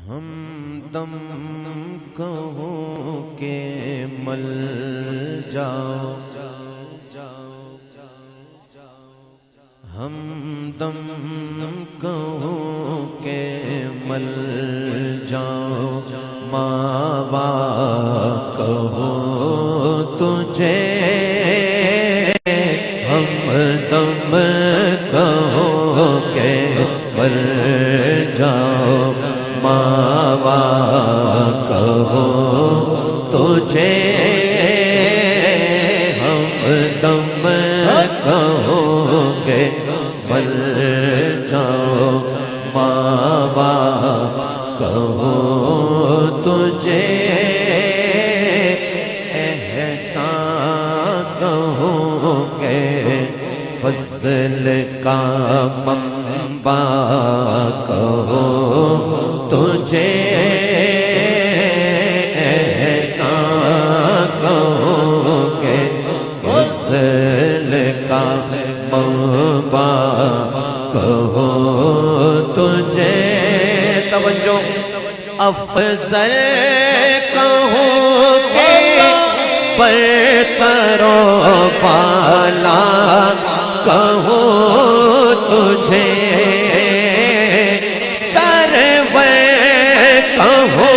ہمدم کہو کہ مل جاؤ، ہمدم کہو کہ مل جاؤ، ماوا کہو تجھے ہمدم کہو کہ مل جاؤ، ماوا کہو تجھے ہمدم کہو کہ مل جاؤ، ماوا کہو تجھے احسان کہو کہ فضل کا منبع کہو تجھے احسان کہو کہ فضل کا منبع کہو تجھے توجہ افضل کہو کہ برتر و بالا کہو تجھے سرور کہو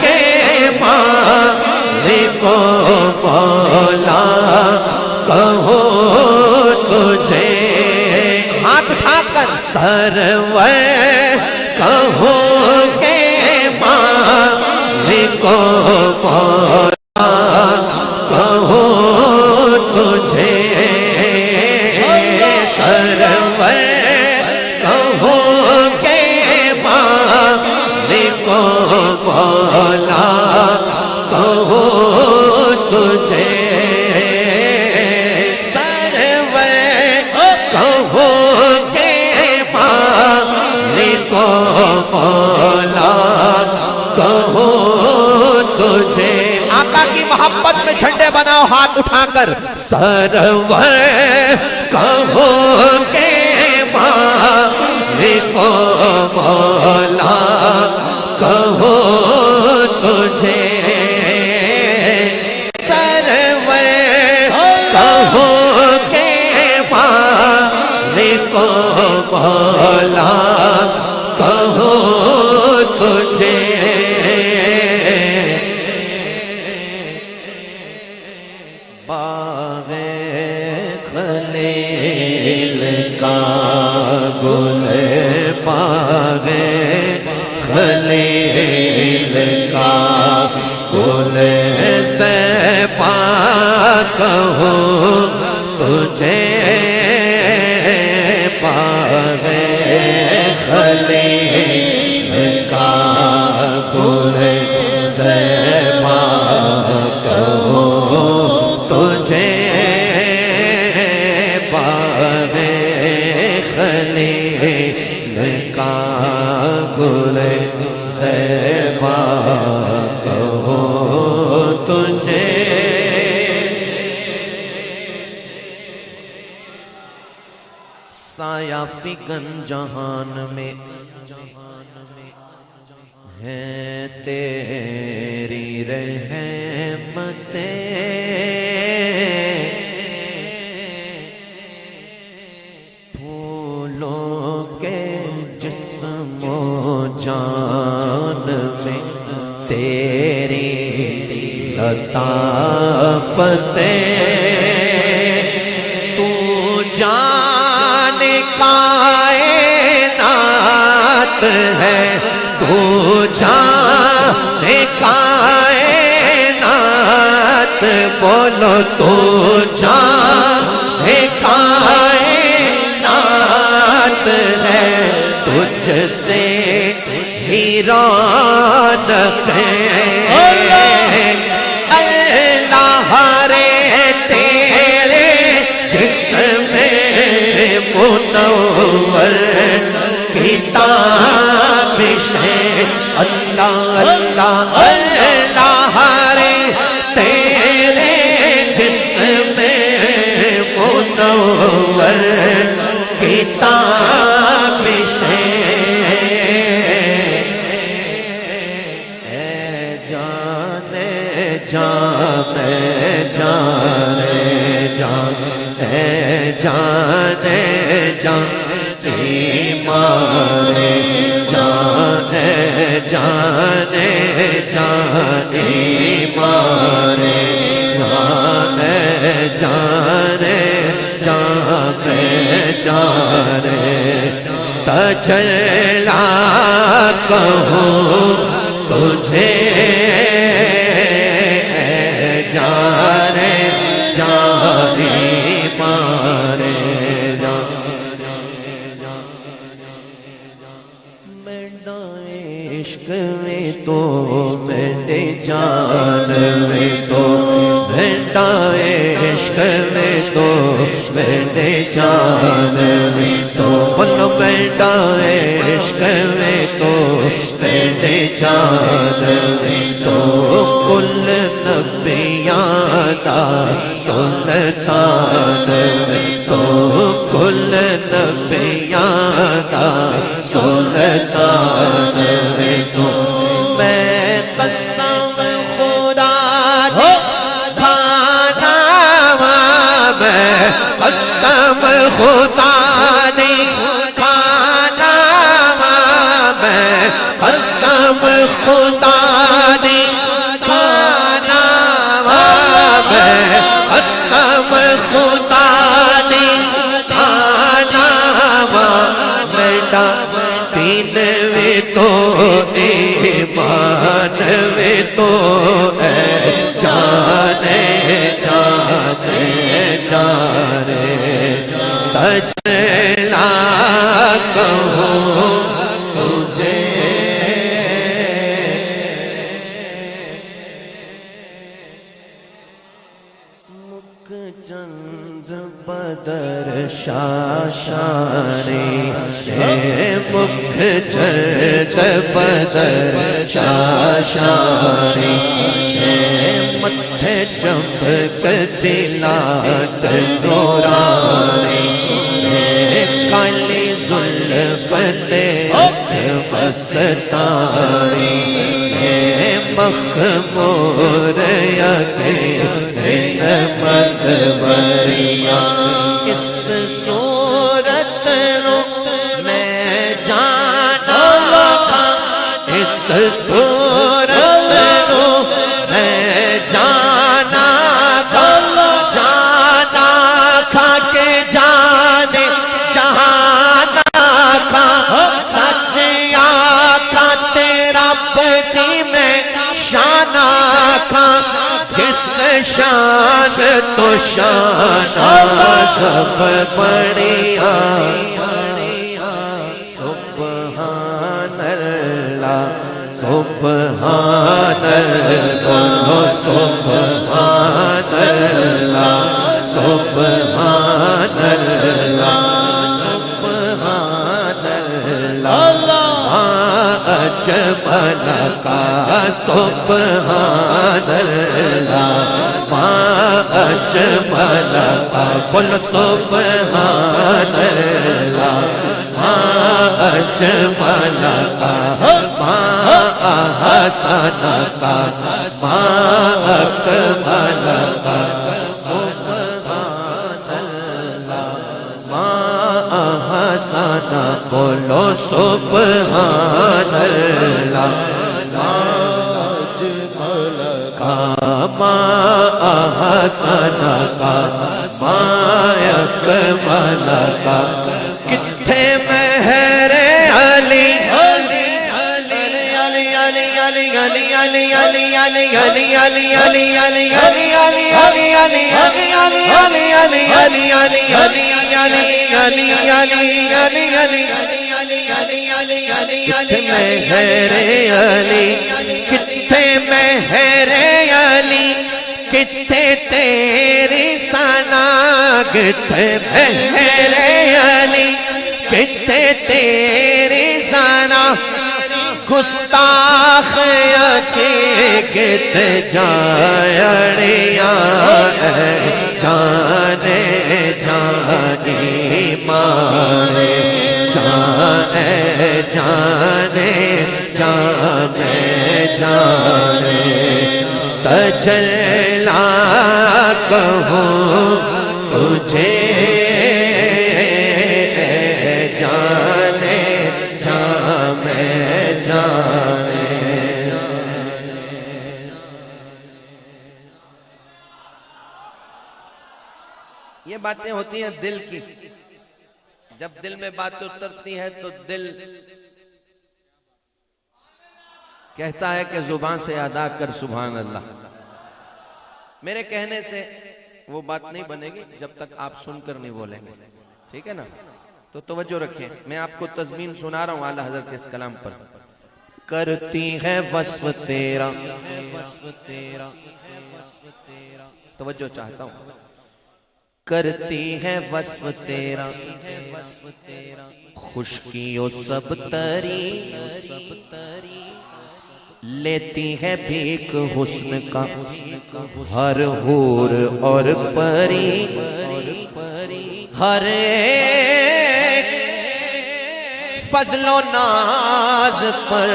کہ مالک و مولا کہو تجھے ہاتھ اٹھا کر سرور کہو کہ مالک و مولا کہو تجھے سرور کہو کہ مالک و مولا کہو تجھے سرور کہو کہ مالک و مولا کہو تجھے آقا کی محبت میں جھنڈے بناؤ ہاتھ اٹھا کر سرور کہو کہ مالک و مولا کہو تجھے سرور کہو کہ مالک و مولا کہو تجھے باغ خلیل کا گل باغ خلیل کا گل سیفا کہو تجھے باغ خلیل کا گل سیفا کہو تجھے باغ خلیل کا گل سیفا کہو تجھے سایہ فگن جہان میں ہے تیری رحمتیں پھولوں کے جسم و جان میں تیری لطافتیں تو جان کائنات ہے تو جان کائنات بولو تو جان کائنات ہے تجھ سے ہی رونق ہے اللہ رے تیرے جسم منور کتاب ہے اللہ اللہ اللہ رے تیرے جسم منور کتاب ہے جانے جانے جانے جانے جانے مارے جانے جانے جانے مارے جانے جانے جانے جانے تجلا کہوں تجھے جانے جانے مارے میرا عشق میں تو میرے جان میں تو میرا عشق میں تو میرے جان میں تو بولو میرا عشق میں تو میرے جان میں تو کل نبیاں دا سلطان میں تو کل نبیاں دا سلطان میں تو میں قسم خدا دی کھانا میں قسم خدا دی کھانا میں قسم خدا دی کھانا میں قسم خدا دی کھانا میرا دین وی تو ایمان وی تو اے جانے جانے جانے تجلا کہوں تجھے مکھ چند بدر شاشانے مکھ چند بدر شاشانے متھے چمک دلات نورانے کالی زلفت مستانے مخمور یقین مدبریاں اس صورت رو میں جانا تھا اس صورت رو میں جانا تھا جانا کھا کے جانے جہانا کھا سچیا کا تیرا بدی میں شانہ کھا جس شان تو شانہ سب بڑھیا سبحان اللہ سبحان اللہ سبحان اللہ سبحان اللہ سبحان اللہ اجمل کا سبحان اللہ اجمل کا بول سبحان اللہ اجمل کا احسن کا اکمل کا احسن بولو سبحان اللہ ما احسن کا ما اکمل کا کتھے مہر علی کتھے مہر علی کتھے تیری ثنا کتھے مہر علی کتھے تیری ثنا گستاخ کتھے جاڑیاں جانے جانے مارے جانے جانے جانے جانے تجلا کہوں تجھے جانے جاں میں جانے. یہ باتیں ہوتی ہیں دل کی. جب دل میں بات اترتی ہے تو دل کہتا ہے کہ زبان سے ادا کر سبحان اللہ. میرے کہنے سے وہ بات نہیں بنے گی جب تک آپ سن کر نہیں بولیں گے. ٹھیک ہے نا؟ تو توجہ رکھیں. میں آپ کو تضمین سنا رہا ہوں اعلیٰ حضرت کے اس کلام پر. کرتی ہے وصف تیرا. توجہ چاہتا ہوں. کرتی ہے وصف تیرا خشکیوں سب تری. لیتی ہے بھیک حسن کا ہر حور اور پری. ہر ایک فضل و ناز پر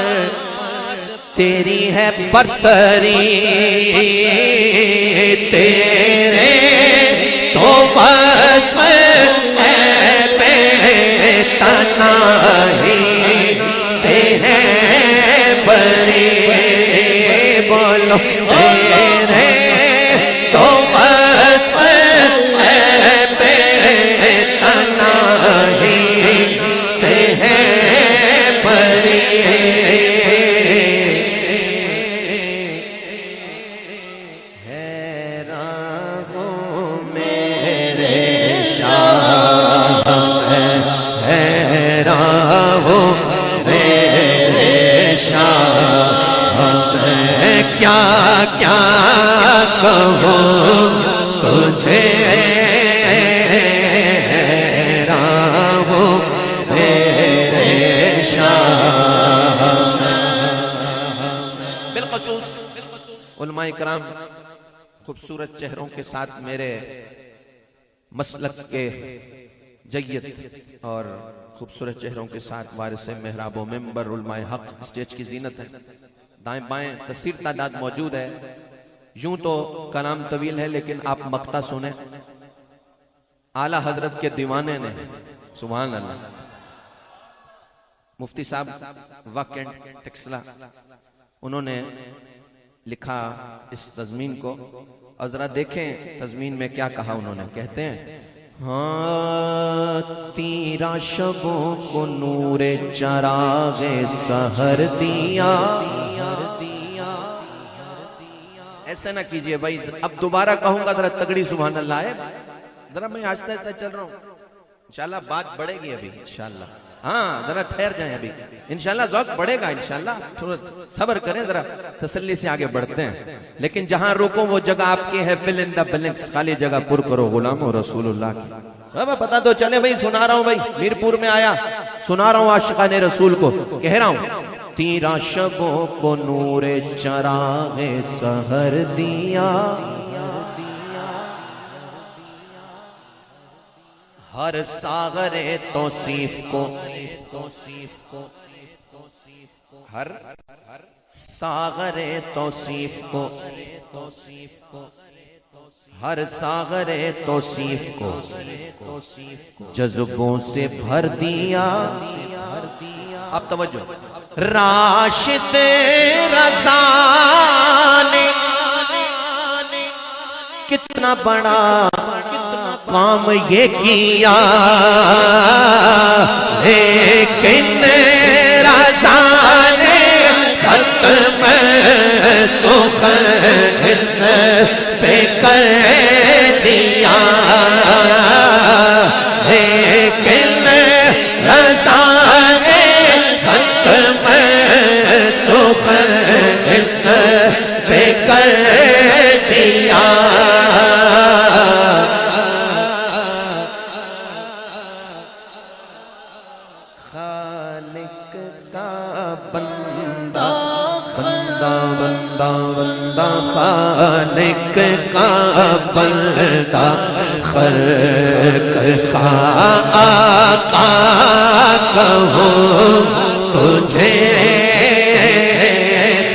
تیری ہے برتری. تیرے تو بس ہے بے تنہائی سے ہے بری. بولو تیرے تو بس ہے بے تنہائی سے ہے بری. کیا کیا کہوں تجھے راہوں میرے شاہ. بالخصوص علماء کرام خوبصورت چہروں کے ساتھ میرے مسلک کے جید اور خوبصورت چہروں کے ساتھ وارث محراب و منبر علماء حق اسٹیج کی زینت ہے. دائیں بائیں کثیر تعداد موجود ہے. یوں تو کلام طویل ہے لیکن آپ مقطع سنیں. اعلیٰ حضرت کے دیوانے نے سبحان اللہ مفتی صاحب ویکینڈ ٹیکسلا انہوں نے لکھا اس تضمین کو. اور ذرا دیکھیں تضمین میں کیا کہا انہوں نے. کہتے ہیں ہاں تیرا شبوں کو نور چراغ سحر دیا. ایسا نہ کیجئے بھائی. اب دوبارہ کہوں گا ذرا تگڑی سبحان اللہ ہے. ذرا میں آہستہ آہستہ چل رہا ہوں. انشاءاللہ بات بڑھے گی ابھی انشاءاللہ. ہاں ذرا ٹھہر جائیں ابھی انشاءاللہ. ذوق بڑھے گا انشاءاللہ. تھوڑا صبر کریں ذرا تسلی سے آگے بڑھتے ہیں. لیکن جہاں روکوں وہ جگہ آپ کی ہے. فل ان دا بلنکس خالی جگہ پر کرو غلامو رسول اللہ کی. اب پتا تو چلے بھائی. سنا رہا ہوں بھائی میرپور میں آیا سنا رہا ہوں عاشقان رسول کو. کہہ رہا ہوں تیرا شبوں کو نور چراغ سحر دیا. ہر ساغر توصیف کو ہر ساغر توصیف کو ہر ساغر توصیف کو جذبوں سے بھر دیا. اب توجہ. راشد رضا نے کتنا بڑا کام یہ کیا. لیکن رضا نے ختم سخن اس پہ کر دیا. لیکن رضا نے ختم سخن اس پہ کر دیا. خالق کا بندہ بندہ بندہ بندہ خالق کا بندہ خلق آقا کہوں تجھے.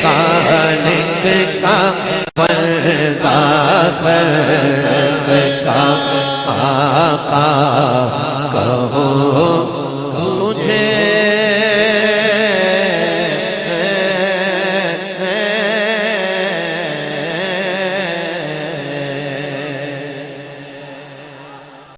خالق کا سفر کا آقا